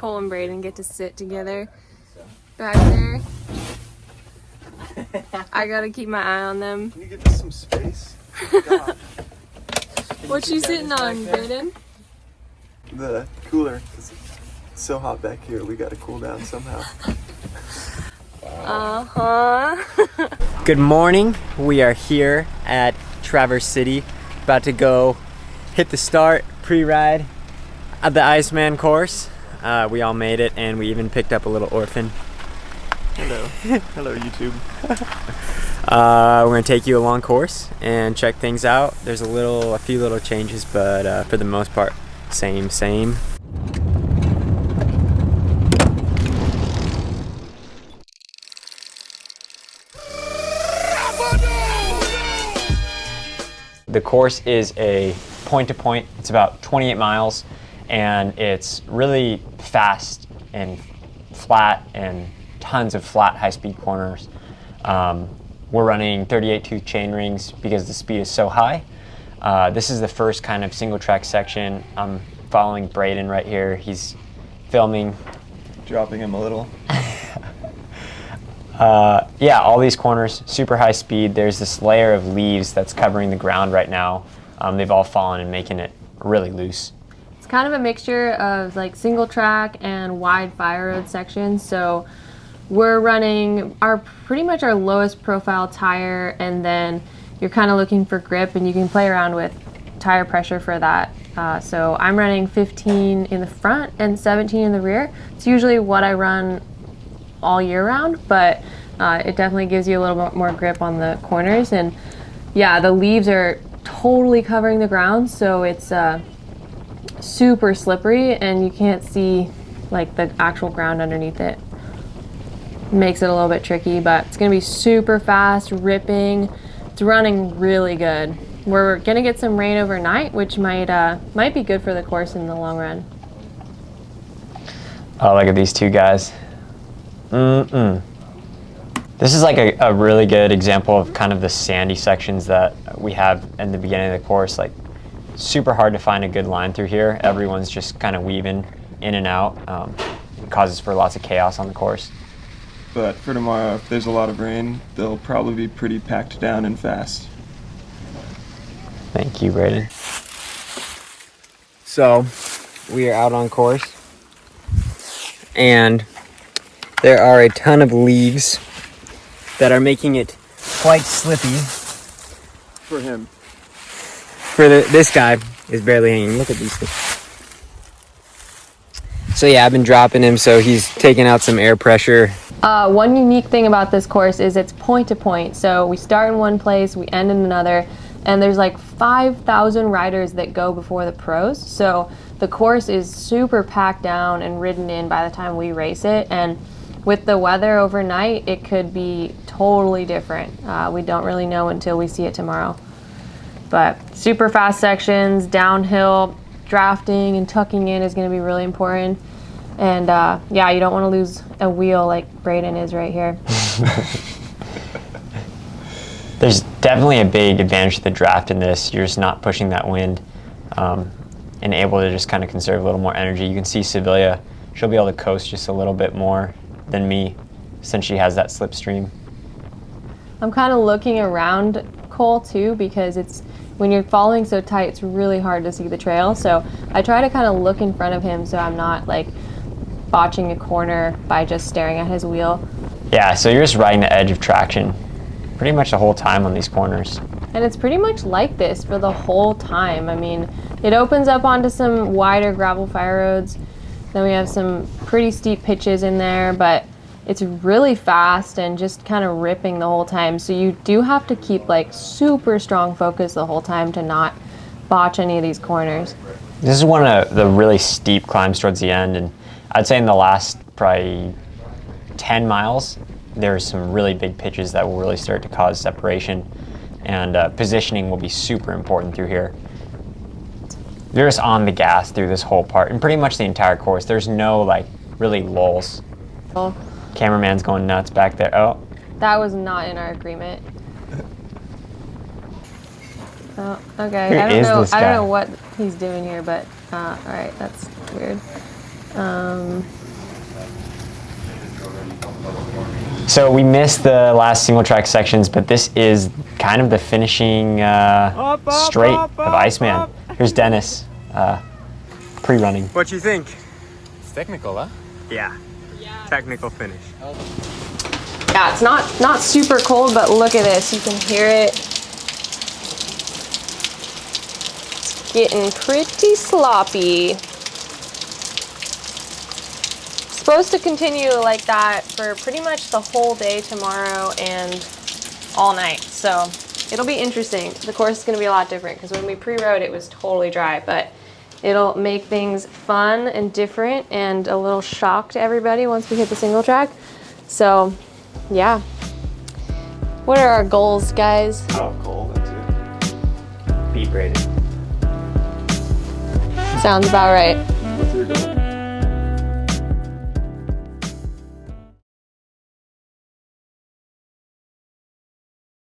Cole and Braden get to sit together back there. I gotta keep my eye on them. Can you give us some space? God. What you sitting on, Braden? The cooler, because it's so hot back here. We gotta cool down somehow. Good morning. We are here at Traverse City, about to go hit the start pre-ride of the Iceman course. We all made it, and we even picked up a little orphan. Hello. Hello, YouTube. We're gonna take you along course and check things out. There's a few little changes, but for the most part, same. The course is a point-to-point. It's about 28 miles, and it's really fast and flat and tons of flat high-speed corners. We're running 38 tooth chain rings because the speed is so high. This is the first kind of single track section. I'm following Braden right here. He's filming. Dropping him a little. Yeah, all these corners, super high speed. There's this layer of leaves that's covering the ground right now. They've all fallen and making it really loose. It's kind of a mixture of like single track and wide fire road sections. So we're running pretty much our lowest profile tire, and then you're kind of looking for grip, and you can play around with tire pressure for that. So I'm running 15 in the front and 17 in the rear. It's usually what I run all year round, but it definitely gives you a little bit more grip on the corners. And yeah, the leaves are totally covering the ground, so it's super slippery, and you can't see like the actual ground underneath it. Makes it a little bit tricky, but it's gonna be super fast, ripping. It's running really good. We're gonna get some rain overnight, which might be good for the course in the long run. Oh, look at these two guys. This is like a really good example of kind of the sandy sections that we have in the beginning of the course. Like, super hard to find a good line through here. Everyone's just kind of weaving in and out. It causes for lots of chaos on the course. But for tomorrow, if there's a lot of rain, they'll probably be pretty packed down and fast. Thank you, Braden. So, we are out on course, and there are a ton of leaves that are making it quite slippy. For him. This guy is barely hanging. Look at these things. So yeah, I've been dropping him, so he's taking out some air pressure. One unique thing about this course is it's point to point. So we start in one place, we end in another, and there's like 5,000 riders that go before the pros. So the course is super packed down and ridden in by the time we race it. And with the weather overnight, it could be totally different. We don't really know until we see it tomorrow. But super fast sections, downhill, drafting and tucking in is going to be really important. And yeah, you don't want to lose a wheel like Braden is right here. There's definitely a big advantage to the draft in this. You're just not pushing that wind, and able to just kind of conserve a little more energy. You can see Sevilla, she'll be able to coast just a little bit more than me since she has that slipstream. I'm kind of looking around Cole too, because when you're following so tight, it's really hard to see the trail. So I try to kind of look in front of him so I'm not like botching a corner by just staring at his wheel. Yeah, so you're just riding the edge of traction pretty much the whole time on these corners. And it's pretty much like this for the whole time. I mean, it opens up onto some wider gravel fire roads. Then we have some pretty steep pitches in there, but it's really fast and just kind of ripping the whole time. So you do have to keep like super strong focus the whole time to not botch any of these corners. This is one of the really steep climbs towards the end, and I'd say in the last probably 10 miles, there's some really big pitches that will really start to cause separation, and positioning will be super important through here. You're just on the gas through this whole part, and pretty much the entire course. There's no like really lulls. Oh. Cameraman's going nuts back there. Oh. That was not in our agreement. Oh, okay. I don't know what he's doing here, but all right, that's weird. So we missed the last single track sections, but this is kind of the finishing straight of Iceman. Here's Dennis pre-running. What you think? It's technical, huh? Yeah. Technical finish. Yeah, it's not super cold, but look at this. You can hear it. It's getting pretty sloppy. Supposed to continue like that for pretty much the whole day tomorrow and all night. So it'll be interesting. The course is going to be a lot different because when we pre-rode it was totally dry, but it'll make things fun and different and a little shock to everybody once we hit the single track. So yeah. What are our goals, guys? Oh, cold, that's it. Beat rated. Sounds about right. What's your goal?